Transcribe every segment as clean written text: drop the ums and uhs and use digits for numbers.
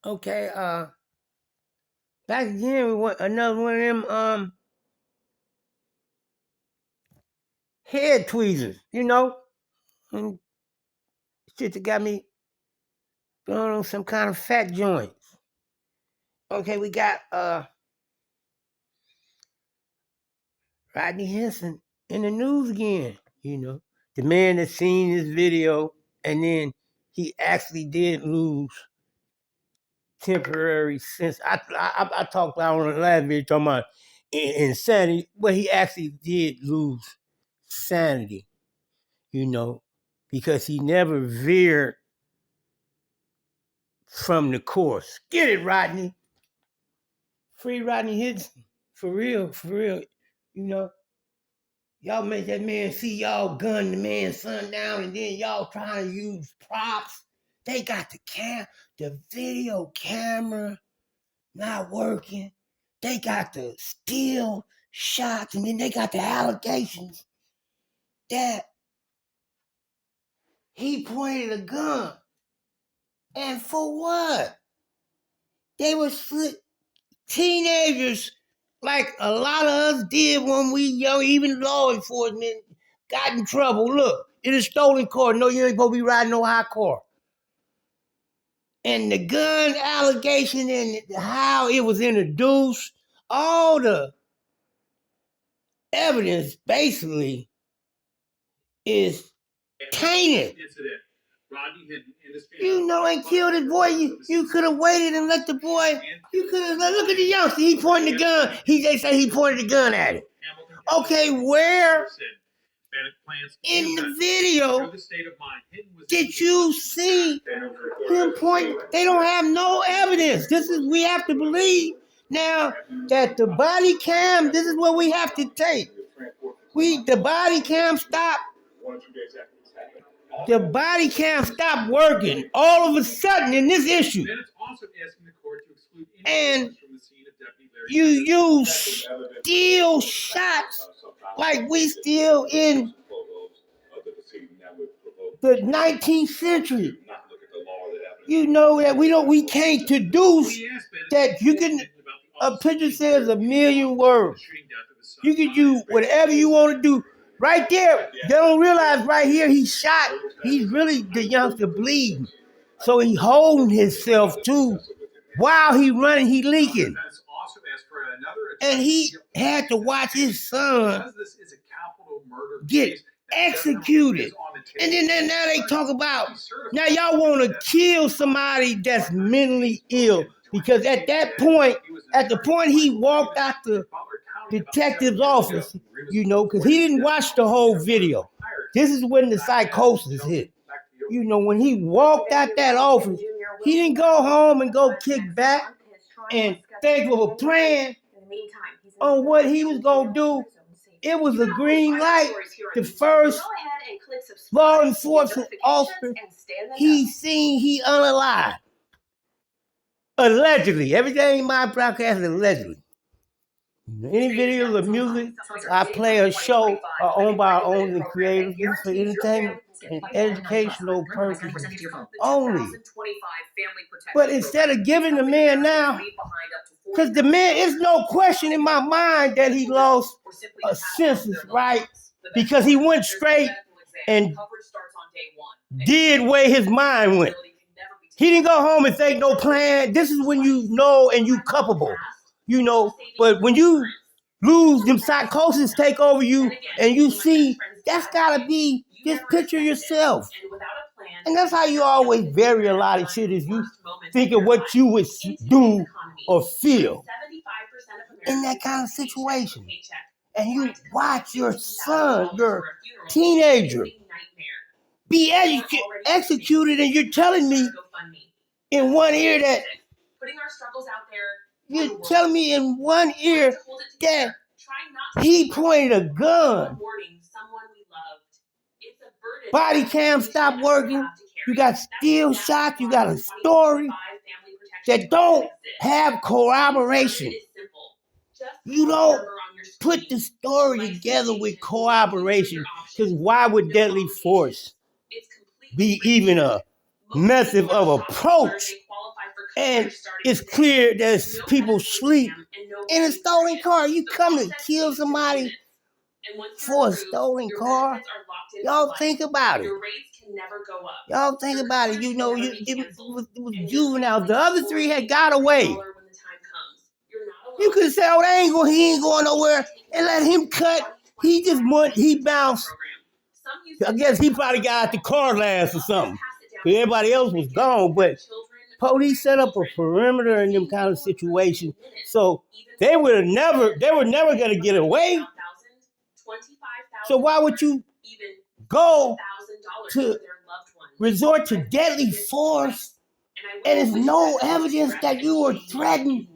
Okay, back again with another one of them head tweezers, and shit that got me going on some kind of fat joints. Okay, we got Rodney Hinson in the news again, The man that seen this video and then he actually did lose temporary sense. I talked about on the last video talking about insanity, but he actually did lose sanity, because he never veered from the course. Get it, Rodney? Free Rodney Hinson. For real, for real. Y'all make that man see y'all gun the man's son down and then y'all trying to use props. They got the video camera not working. They got the still shots, and then they got the allegations that he pointed a gun. And for what? They were teenagers, like a lot of us did when we young, even law enforcement got in trouble. Look, it is stolen car. No, you ain't supposed to be riding no high car. And the gun allegation and how it was introduced, all the evidence basically is tainted. Ain't killed his boy. You could have waited and let the boy. You could have look at the youngster. He pointed the gun. They say he pointed the gun at him. Okay, where in the video did you see him point? They don't have no evidence. We have to believe now that the body cam. This is what we have to take. The body cam stopped. The body cam stopped working all of a sudden in this issue. And you use still shots like we still in the 19th century. That we can't deduce that you can, a picture says 1,000,000 words. You can do whatever you want to do. Right there, they don't realize right here he shot. He's really the youngster bleeding. So he holding himself too. While he running, he leaking. And he had to watch his son get executed. And then now they talk about, now y'all want to kill somebody that's mentally ill. Because at the point he walked out the detective's office, because he didn't watch the whole video. This is when the psychosis hit. When he walked out that office, he didn't go home and go kick back and think of a plan on what he was going to do. It was a green light. The first law enforcement officer he unalived. Allegedly. Everything in my broadcast is allegedly. Any videos of music I play or show are owned by our own and creators for entertainment and educational purposes only. But instead of giving the man now, because the man, there's no question in my mind that he lost a senses, right? Because he went straight and did where his mind went. He didn't go home and think no plan. This is when you know and you culpable. But when you lose, them psychosis take over you, and you see, that's gotta be this picture yourself. And that's how you always vary a lot of shit, is you think of what you would do or feel in that kind of situation. And you watch your son, your teenager, be executed, and you're telling me in one ear that you're telling me in one ear that he pointed a gun. Body cam stopped working. You got still shots. You got a story that don't have corroboration. You don't put the story together with corroboration, because why would deadly force be even a method of approach And it's clear that people sleep in a stolen car. You come to kill somebody for a stolen car? Y'all think about it. Y'all think about it. You know, it was juveniles. The other three had got away. You could say, oh, he ain't going nowhere, and let him cut. He bounced. I guess he probably got out the car last or something. Because everybody else was gone, but police set up a perimeter in them kind of situations. So they were never going to get away. So why would you go to resort to deadly force and there's no evidence that you were threatened?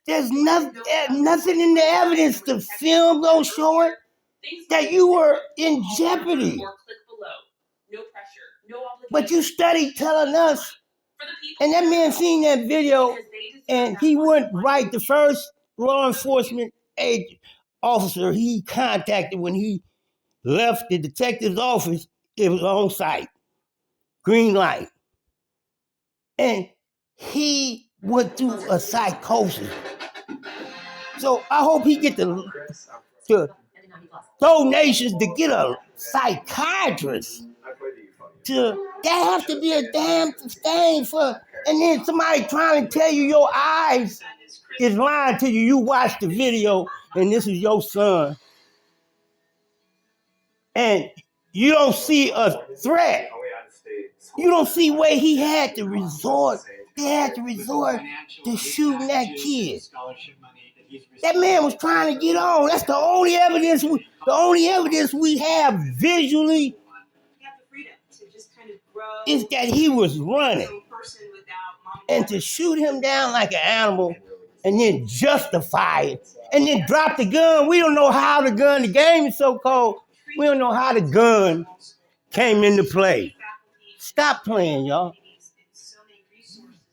There's nothing in the evidence. The film don't show it that you were in jeopardy. But you studied telling us, and that man seen that video, and he went right. The first law enforcement agent officer he contacted when he left the detective's office, it was on site, green light, and he went through a psychosis. So I hope he get the donations to get a psychiatrist. That has to be a damn thing for, and then somebody trying to tell you your eyes is lying to you. You watch the video and this is your son, and you don't see a threat. You don't see where he had to resort. They had to resort to shooting that kid. That man was trying to get on. That's the only evidence. We have visually is that he was running, and to shoot him down like an animal, and then justify it, and then drop the gun. We don't know how the game is so cold. We don't know how the gun came into play. Stop playing, y'all.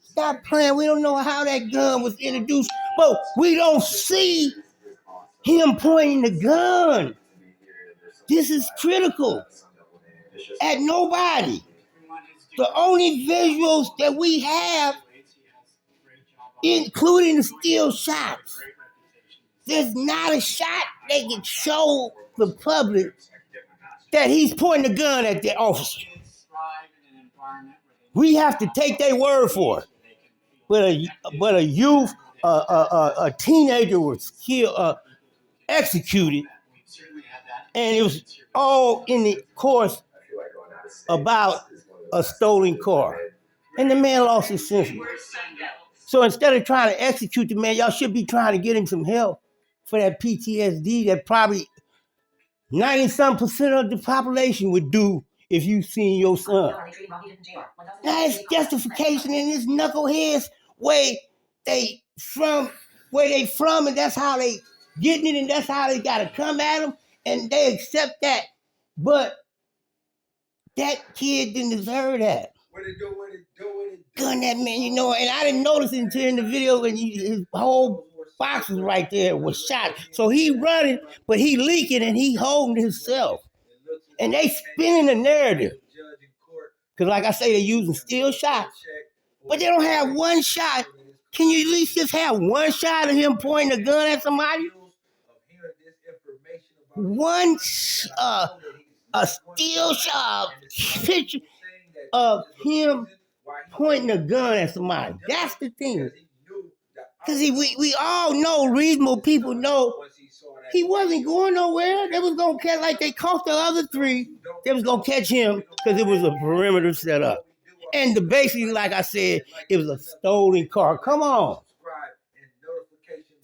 Stop playing. We don't know how that gun was introduced, but we don't see him pointing the gun. This is critical. At nobody. The only visuals that we have, including the still shots, there's not a shot they can show the public that he's pointing the gun at the officer. We have to take their word for it. But a youth, a teenager was killed, executed, and it was all in the course about a stolen car, and the man lost his senses. So instead of trying to execute the man, y'all should be trying to get him some help for that PTSD that probably 90% of the population would do if you seen your son. That's justification in this knuckleheads where they from, and that's how they getting it, and that's how they gotta come at them, and they accept that. But that kid didn't deserve that. What it do? Gun that man, you know, and I didn't notice it until in the video, and his whole box was right there, was shot. So he running, but he leaking, and he holding himself. And they spinning the narrative. Because like I say, they're using still shots. But they don't have one shot. Can you at least just have one shot of him pointing a gun at somebody? One, a still shot picture of him pointing a gun at somebody. That's the thing. Because we all know, reasonable people know, he wasn't going nowhere. They was going to catch, like they caught the other three, they was going to catch him because it was a perimeter set up. And basically, like I said, it was a stolen car. Come on.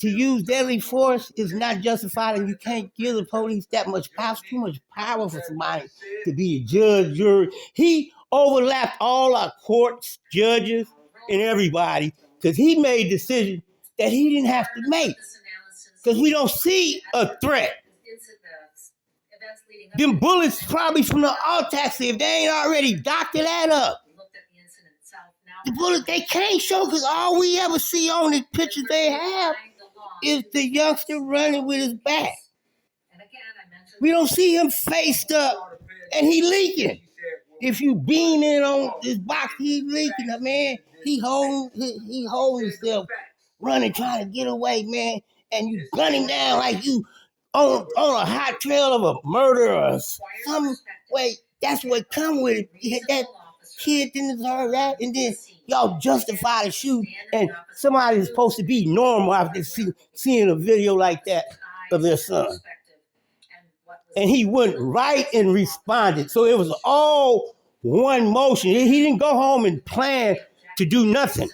To use deadly force is not justified, and you can't give the police that much power. It's too much power for somebody to be a judge, jury. He overlapped all our courts, judges, and everybody because he made decisions that he didn't have to make because we don't see a threat. Them bullets probably from the autopsy if they ain't already doctored that up. The bullets they can't show because all we ever see on the pictures they have is the youngster running with his back. We don't see him faced up and he leaking. If you beam in on this box, he's leaking, man. He holding himself, running, trying to get away, man. And you gun him down like you on a hot trail of a murder or some way. That's what come with it. That kid didn't deserve that, and then y'all justify the shoot, and somebody's supposed to be normal after seeing a video like that of their son. And he went right and responded. So it was all one motion. He didn't go home and plan to do nothing.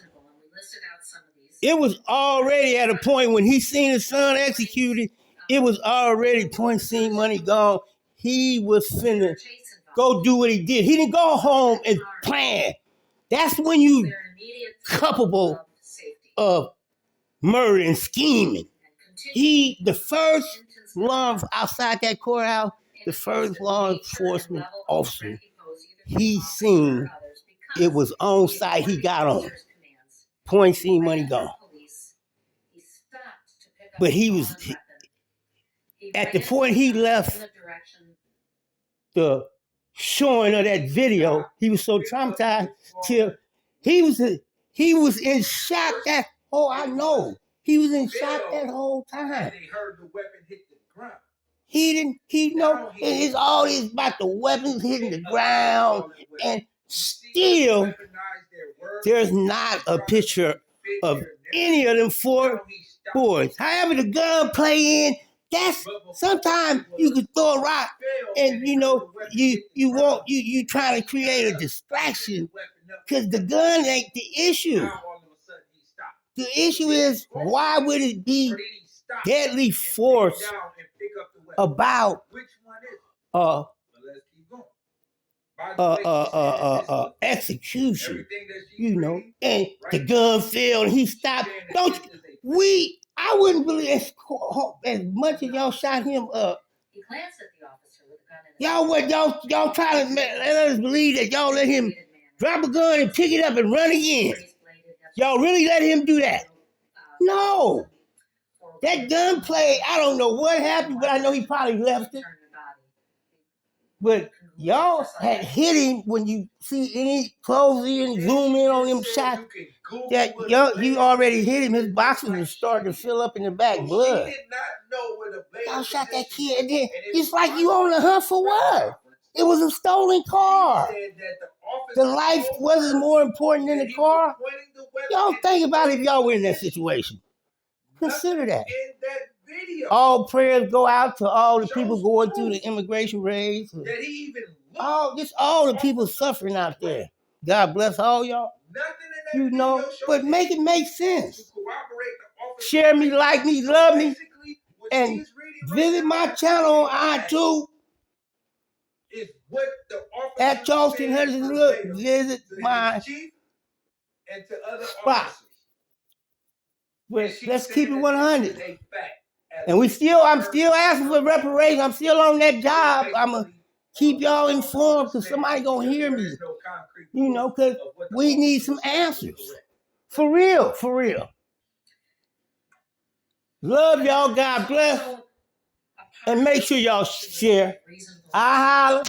It was already at a point when he seen his son executed, it was already point scene money gone. He was finna go do what he did. He didn't go home and plan. That's when you culpable of murder and scheming. The first law outside that courthouse, the first law enforcement officer, he seen it was on site. He got on. Point scene money gone. But he was at the point he left the showing of that video. He was so traumatized till he was in shock. I know he was in shock that whole time. He heard the weapon hit the ground. It's all this about the weapons hitting the ground, and still there's not a picture of any of them 4 boys. However, the gunplay in, that's sometimes you can throw a rock, and you trying to create a distraction because the gun ain't the issue. The issue is, why would it be deadly force about execution? And the gun fell and he stopped. I wouldn't believe as much as y'all shot him up. He glanced at the officer with a gun in y'all trying to let us believe that y'all let him drop a gun and pick it up and run again. Y'all really let him do that? No. That gunplay, I don't know what happened, but I know he probably left it. But y'all had hit him when you see any close in, zoom in on him shots. That you already hit him. His boxes were starting to fill up in the back, blood. Y'all shot that kid, and then it's like you on the hunt for what? It was a stolen car. The life wasn't more important than the car. Y'all think about it if y'all were in that situation. Consider that. All prayers go out to all the people going through the immigration raids. All the people suffering out there. God bless all y'all. But make it make sense. Share me, like me, love me, and visit my channel on iTunes at Charleston Hudson. Look, visit my spot. But let's keep it 100. And I'm still asking for reparations. I'm still on that job. I'm going to keep y'all informed because somebody going to hear me. Because we need some answers. For real. Love y'all. God bless. And make sure y'all share. I holla.